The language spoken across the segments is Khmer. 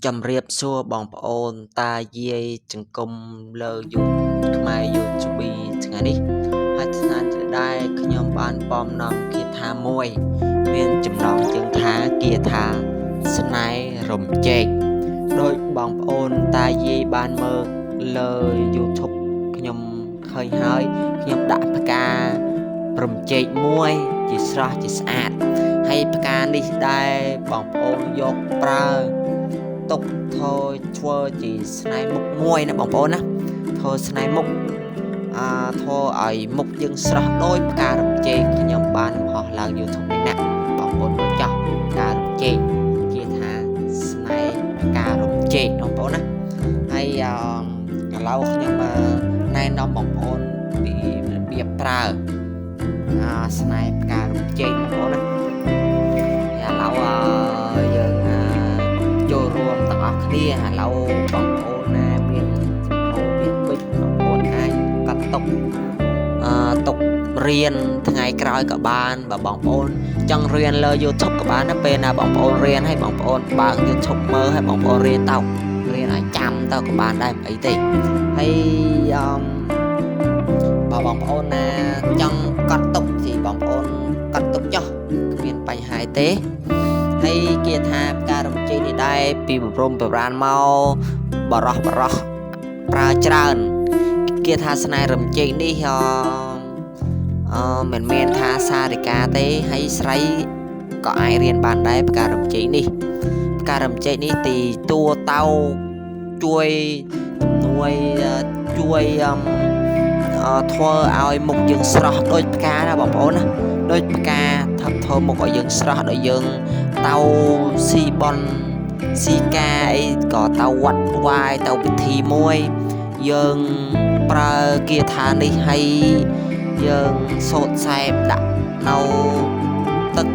จำเรียบซัวบองปโอนตาเย่จึงกลมเลออยู่ขมายอยู่จุบีถึงอันนี้ให้ทนานจะได้ขยมบานปอมนำเกียร์ทามวยเวียนจำลองจึงท้าเกียร์ทาสไนรมเจกโดยบองปโอนตาเย่บานเมือเลออยู่ทุกขยมเคยหายขยมดับการมเจกมวยจิสระจิสอาดให้ประการนี้ได้บองโอนยกปลาตกโทชัวจีสไนมุกมวยนะบองโอนนะโทสไนมุกโทไอมุกยังสระโดยประการมเจขยมบานหอลางอยู่ทุกนี้นะบองโอนก็จับการมเจเกียร์ทาสไนการมเจบองโอนนะให้เราขยมมาในน้องบองโอนปีเบียบปลาสไนการมเจบองโอนนะเรายังโยรวมต่างគ្នាเราបងប្អូនណាមានចំពោះមានពេជ្របងប្អូនអាចកាត់តុករៀនថ្ងៃក្រោយក៏បានបើបងប្អូនចង់រៀនលើ YouTube ក៏បានណាពេលណាបងប្អូនរៀនឲ្យបងប្អូនបើក YouTube មើលឲ្យបងប្អូនរៀនទៅរៀនឲ្យចាំទៅក៏បានដែរមិនអីទេហើយបើបងប្អូនណាចង់កាត់តុកthìបងប្អូនកាត់តុកចុះគ្មានបញ្ហាទេហើយគេថាការរំជើបនេះដែរពីប្រមប្ររានមកបរោះប្រើច្រើនគេថាស្នេហ៍រំជើបនេះមិនមែនថាសារិកាទេហើយស្រីក៏អាចរៀនបានដែរការរំជើបនេះការរំជើបនេះទីតួតោជួយធ្វើឲ្យមុខយើងស្រស់ដូចផ្កាណាបងប្អូនណាដូចផ្កាធ្វើមុខឲ្យយើងស្រស់ដោយយើងតៅស៊ីបនស៊ីកាអីក៏តៅវត្តវាយតៅពិធីមួយយើងប្រើគាថានេះឲ្យយើងសូត្រសែបដាក់នៅទឹក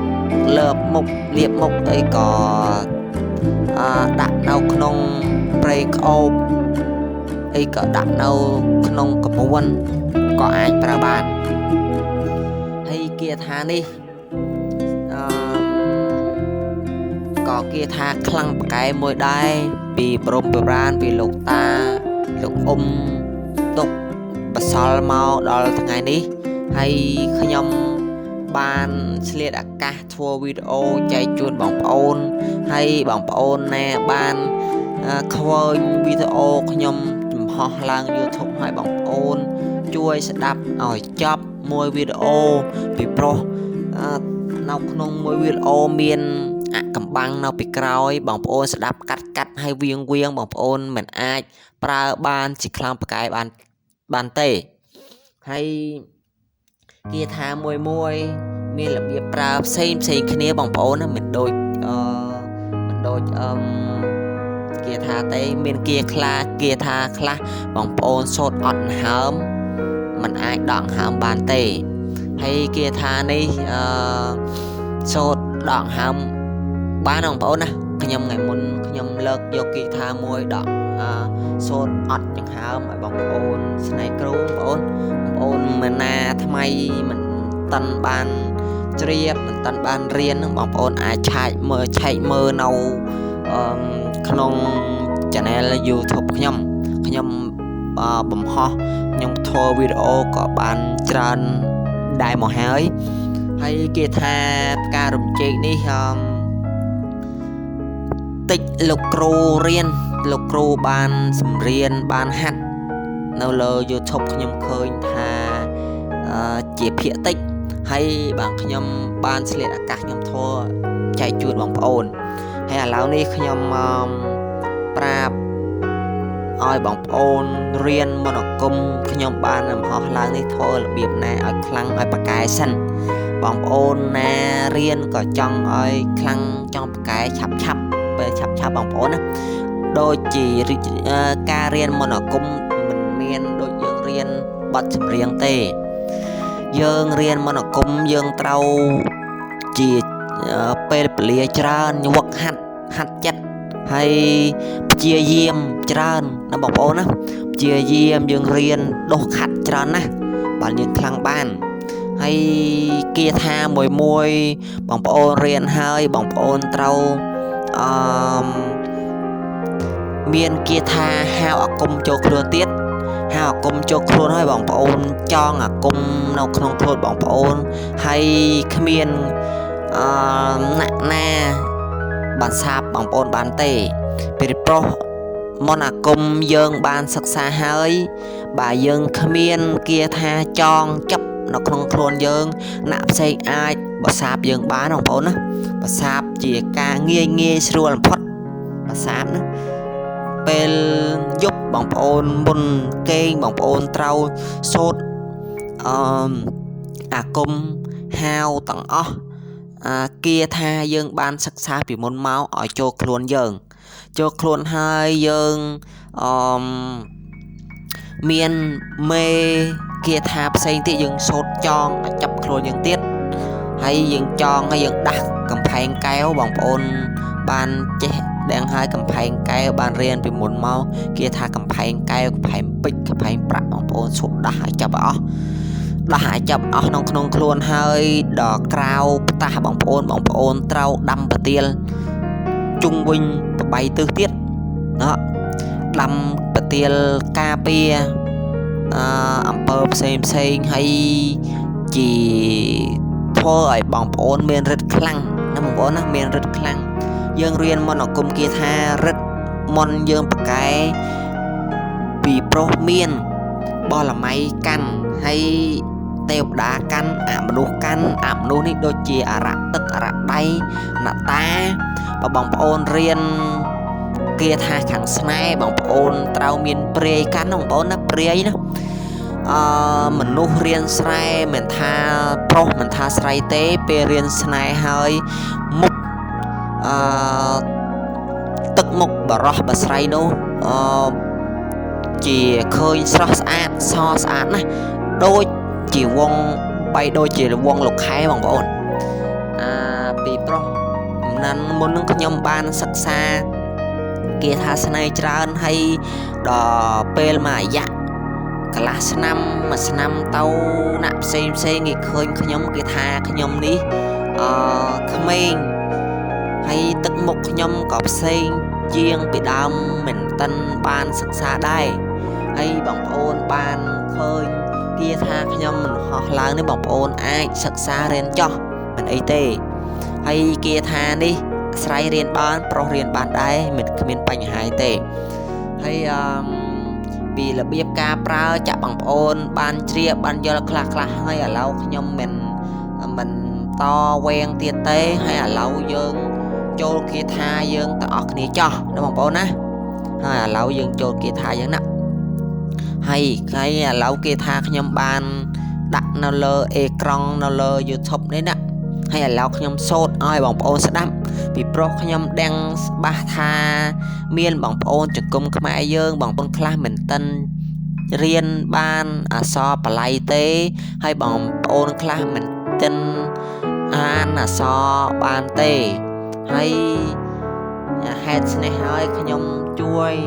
លើបមុខលាបមុខអីក៏ដាក់នៅក្នុងប្រេងក្អូបអីក៏ដាក់នៅក្នុងកមួនក៏អាចប្រើបានហើយគាថានេះក៏គាថាខ្លាំងប្រកែមួយដែរពីព្រមប្ររានពីលោកតាលោកអ៊ំទុកបសល់មកដល់ថ្ងៃនេះហើយខ្ញុំបានឆ្លៀតឱកាសធ្វើវីដេអូចែកជូនបងប្អូនហើយបងប្អូនណាបានឃើញវីដេអូខ្ញុំចំហោះឡើង YouTube ឲ្យបងប្អូនជួយស្ដាប់ឲ្យចប់មួយវីដេអូពីព្រោះនៅក្នុងមួយវីដេអូមានកំបាំងនៅពីក្រោយបងប្អូនស្ដាប់កាត់ឲ្យវៀងបងប្អូនមិនអាចប្រើបានជាខ្លាំងប្រកែបានទេហើយគាថាមួយមានរបៀបប្រើផ្សេងគ្នាបងប្អូនណាមិនដូចគាថាទេមានគាថាខ្លះបងប្អូនសូត្រអត់ហើមมันអាចដកហើមបានទេហើយគាថានេះសូត្រដកហើមបានបងប្អូនណាខ្ញុំថ្ងៃមុនខ្ញុំលើកយកគាថាមួយដកសូត្រអត់ចង្ហើមឲ្យបងប្អូនស្នេហ៍គ្រូបងប្អូនមិនណាថ្មីមិនតាន់បានជ្រាបមិនតាន់បានរៀនបងប្អូនអាចឆែកមើលនៅក្នុង channel YouTube ខ្ញុំបំផុសខ្ញុំធ្វើវីដេអូក៏បានច្រើនដែរមកហើយគេថាការរំជើបនេះតិចលោកគ្រូរៀនលោកគ្រូបានសម្រៀនបានហាត់នៅលើ YouTube ខ្ញុំឃើញថាជាភាគតិចហើយបាទខ្ញុំបានឆ្លៀតឱកាសខ្ញុំធ្វើចែកជូនបងប្អូនហើយឥឡូវនេះខ្ញុំប្រាប់ឲ្យបងប្អូនរៀនមនោគមខ្ញុំបានបង្ហោះឡើងនេះធ្វើរបៀបណាឲ្យខ្លាំងឲ្យប្រកែសិនបងប្អូនណារៀនក៏ចង់ឲ្យខ្លាំងចង់ប្រកែឆាប់ពេលឆាប់បងប្អូនណាដូចជាការរៀនមនោគមមិនមានដូចយើងរៀនបទចម្រៀងទេយើងរៀនមនោគមយើងត្រូវជាពេលពលាច្រើនវឹកហាត់ចិត្តហើយព្យាយាមច្រើនណាបងប្អូនណាព្យាយាមយើងរៀនដុសខាត់ច្រើនណាបាទយើងខ្លាំងបានហើយគាថាមួយបងប្អូនរៀនហើយបងប្អូនត្រូវ miền kia tha hao ở cung cho khuôn tiết hao cung cho khuôn hơi bằng ôn cho ở cung nấu không khuôn bằng ôn hay miền nặng na bàn sạp bằng ôn bàn tê pro món cung dương bàn sắc xa hơi bà dương miền kia tha chong chấp nó không khuôn dương nạp xây ai bà sạp dương bán bằng ôn á bà sạp chỉ ca nghe nghe sưu làm phật bà sạp nữa bên giúp bằng ôn bún kênh bằng ôn trâu sốt cung hao tặng kia tha dương ban sắc xa bị môn máu ở chỗ khuôn dương cho khuôn hai dương miền mê kia tha xây tí dương sốt chong chập khuôn dương tiết hay dương chong hay dương đặt cầm phanh kéo bằng ôn ban chế đang hai cầm phanh kéo ban riêng bị môn máu kia tha cầm phanh kéo phanh bích phanh bạc bằng ôn sốt đã chập ó đã hại chậm ở nông khuôn hơi đỏ cao ta bằng ôn trâu đâm và tiên trung bình bay tư tiết đó đâm và tiên ca pia xem hay chỉ thôi bằng ôn miền rất khăng nó bằng ôn miền rất khăng dương riêng món ở cung kia tha rất món dương cái vì pro miền bo là máy căn hay teo đá căn ảm nô ní đôi chia rạ tức rạ đay nạ ta và bằng ôn riêng kia tha khẳng snai bằng ôn trao miền prey căn bằng ôn nó prey đó mình nô riêng snai mình tha pro mình tha snai tế pe riêng snai hơi mục tức mục bà rõ bà snai nô chỉ khơi so sát này đôi chỉ vong bay đôi chỉ là vong lục khai bằng ổn bị pro nên muốn nâng nhom ban sắc xa kia tha snai trơn hay đò pel mà dạ class năm tàu nạp xem nghịch khơi nhom kia tha nhom ní khmer hay tức mục nhom cọp sen chiêng bị đam mình tân ban sắc xa đây hay bằng ôn ban khơi kia tha nhom mình họឡើងនេះបងប្អូនអាចសិក្សារៀនចោះមិនអីទេហើយkia thaនេះស្រ័យរៀនបានប្រុសរៀនបានដែរមិនគ្មានបញ្ហាទេហើយពីរបៀបការប្រើចាក់បងប្អូនបានជ្រាបបានយល់ខ្លះហើយឥឡូវខ្ញុំមិនតវែងទៀតទេហើយឥឡូវយើងចូលkia thaយើងទាំងអស់គ្នាចោះណាបងប្អូនណាហើយឥឡូវយើងចូលkia thaយើងណាhay cái lâu kia tha nhom ban đặt nó lơ e krong nó lơ YouTube đấy nè hay là lâu nhom sốt ai bằng ôn sẽ đắm vì pro nhom đang ba tha miên bằng ôn trực cung khai dương bằng ôn class mình tân riêng ban so play tế hay bằng ôn class mình tân an so ban tê hay head này hơi nhom chui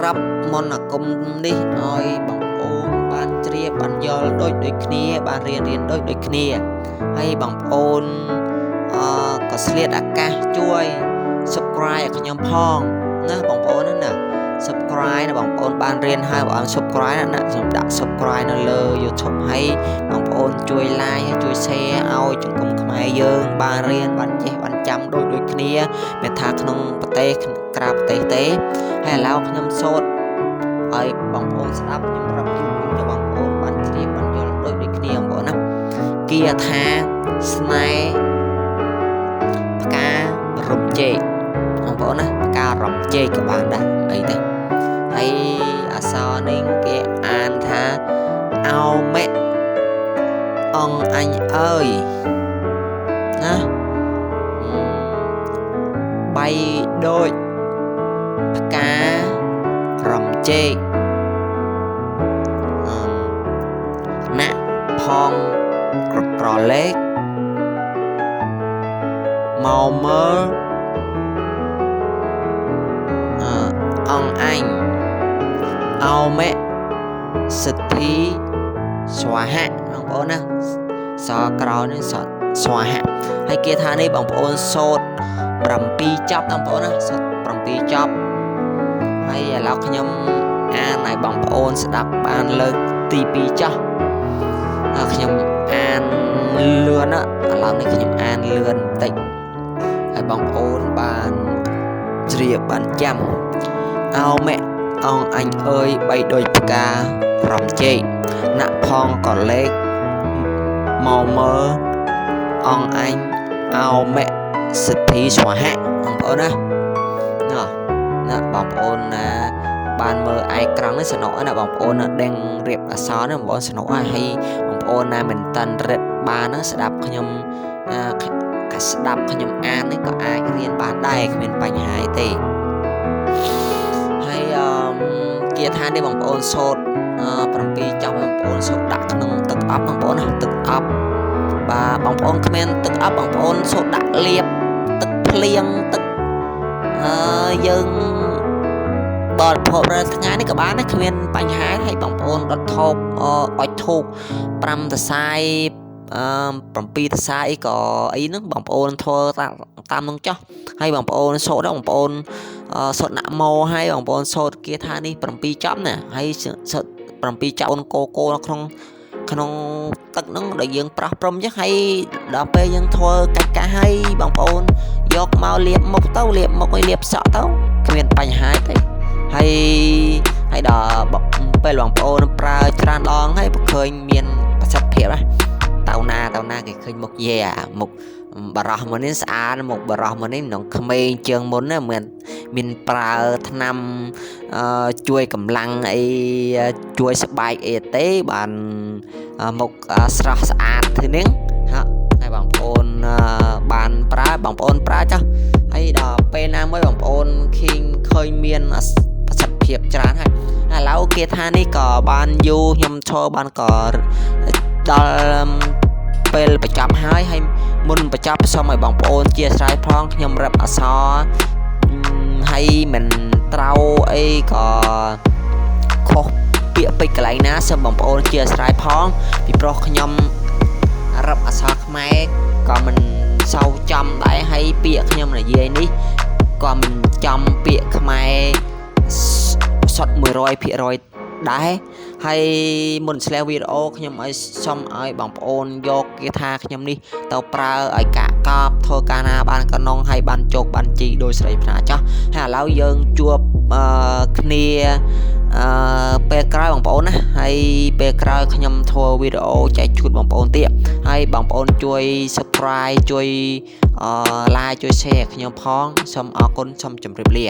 รับมนกุมนี่อ้อยบังโอนบานเจียบันยอลโดยគ្នាบานเรียนโดยគ្នាให้บังโอนก็เสียดอากาศช่วย subscribe ขยมพองนะบังโอนนั่นน่ะ subscribe นะบังโอนบานเรียนให้บัง subscribe นั่นน่ะสำหรับ subscribe นั่นเลย YouTube ให้บังโอนช่วยไลค์ช่วยแชร์เอาจุ่มกุมขมายเยิงบานเรียนบานเจบานจำโดยគ្នាเป็นทางขนมประเทศกราบเตะให้เราขยมโซดไอ้บังโอนสลับยมรับยุ่งจะบังโอนบานเจียบันยอลโดยគ្នាบังโอนนะเกียร์ทาสไนปากการมเจบังโอนนะปากการมเจกับบ้านได้ไอ้เต้ให้อาซอนิ่งเกียร์อ่านท่าเอาเม็ดองอันเอ้ยนะใบโดยปากการมเจณพองกรอเล็กมอเมอร์องอันเอาเมะสิทธิสวะฮะน้องโอ้นะสอกรอนี่ ស្វាហៈហើយគាថានេះបងប្អូនសូត្រ7ចប់បងប្អូនណាសូត្រ7ចប់ហើយឥឡូវខ្ញុំអានឲ្យបងប្អូនស្ដាប់បានលើកទី2ចុះខ្ញុំអានលឿនឥឡូវនេះខ្ញុំអានលឿនបន្តិចឲ្យបងប្អូនបានជ្រាបបានចាំអោម៉ែអងអញអើយបីដូចផ្ការំជែកណាក់ផងក៏លេខមកមើលអងអញអោម៉ែសិទ្ធិស្វាហៈបងប្អូនណាបងប្អូនណាបានមើលឯក្រង់នេះសនុកណាបងប្អូនដឹងរៀបអក្សរនេះបងប្អូនសនុកហើយបងប្អូនណាមិនតាន់រៀបបានហ្នឹងស្ដាប់ខ្ញុំអាននេះក៏អាចរៀនបានដែរគ្មានបញ្ហាទេហើយគាថានេះបងប្អូនសូត្រ7ចប់បងប្អូនសូត្រដាក់ក្នុងទឹកអប់បងប្អូនណាទឹកអប់បាទបងប្អូនគ្មានទឹកអប់បងប្អូនសូត្រដាក់លាបទឹកភ្លៀងទឹកយើងបរិភោគរាល់ថ្ងៃនេះក៏បានដែរគ្មានបញ្ហាហើយបងប្អូនដុតធូបអុជធូប5តសាយ7តសាយក៏អីហ្នឹងបងប្អូនធ្វើតាមនឹងចុះហើយបងប្អូនសូត្របងប្អូនសូត្រណាក់ម៉ូហើយបងប្អូនសូត្រគាថានេះ7ចប់ណាហើយសូត្រ7ចប់អូនកោនៅក្នុងទឹកហ្នឹងដែលយើងប្រោះព្រំចឹងហើយដល់ពេលយើងធ្វើកាច់ហើយបងប្អូនយកមកលាបមុខទៅលាបមុខឲ្យលាបសក់ទៅគ្មានបញ្ហាទេហើយដល់ពេលបងប្អូនប្រើច្រើនដងហើយឃើញមានប្រសិទ្ធភាពណាតៅណាគេឃើញមុខយេមុខបរោះមុននេះស្អាតមុខបរោះមុននេះក្នុងក្មេងជាងមុនណាមានប្រើថ្នាំជួយកម្លាំងអីជួយស្បែកអីទេបានមុខស្រស់ស្អាតthứនេះហើយបងប្អូនបានប្រើបងប្អូនប្រើចុះហើយដល់ពេលណាមួយបងប្អូនឃើញមានប្រសិទ្ធភាពច្រើនហើយឥឡូវគាថានេះក៏បានយូរខ្ញុំធ្វើបានក៏ដល់ពេលបញ្ចប់ហើយមុនបញ្ចប់សូមឲ្យបងប្អូនជាស្រ័យផងខ្ញុំរឹបអក្សរហើយមិនត្រូវអីក៏ខុសពាក្យពេចន៍កន្លែងណាសូមបងប្អូនជាស្រ័យផងពីព្រោះខ្ញុំរឹបអក្សរខ្មែរក៏មិនសូវចំដែរហើយពាក្យខ្ញុំនិយាយនេះក៏មិនចំពាក្យខ្មែរសុទ្ធ 100% ដែរហើយមុនឆ្លើយវីដេអូខ្ញុំឲ្យសុំឲ្យបងប្អូនយកគាថាខ្ញុំនេះទៅប្រើឲ្យកាក់កបធ្វើការណាបានកណងឲ្យបានជោគបានជីដោយស្រីប្រាចោះហើយឥឡូវយើងជួបគ្នាពេលក្រោយបងប្អូនណាហើយពេលក្រោយខ្ញុំធ្វើវីដេអូចែកជូនបងប្អូនទៀតហើយបងប្អូនជួយ Subscribe ជួយ like ជួយ Share ខ្ញុំផងសូមអរគុណសូមជម្រាបលា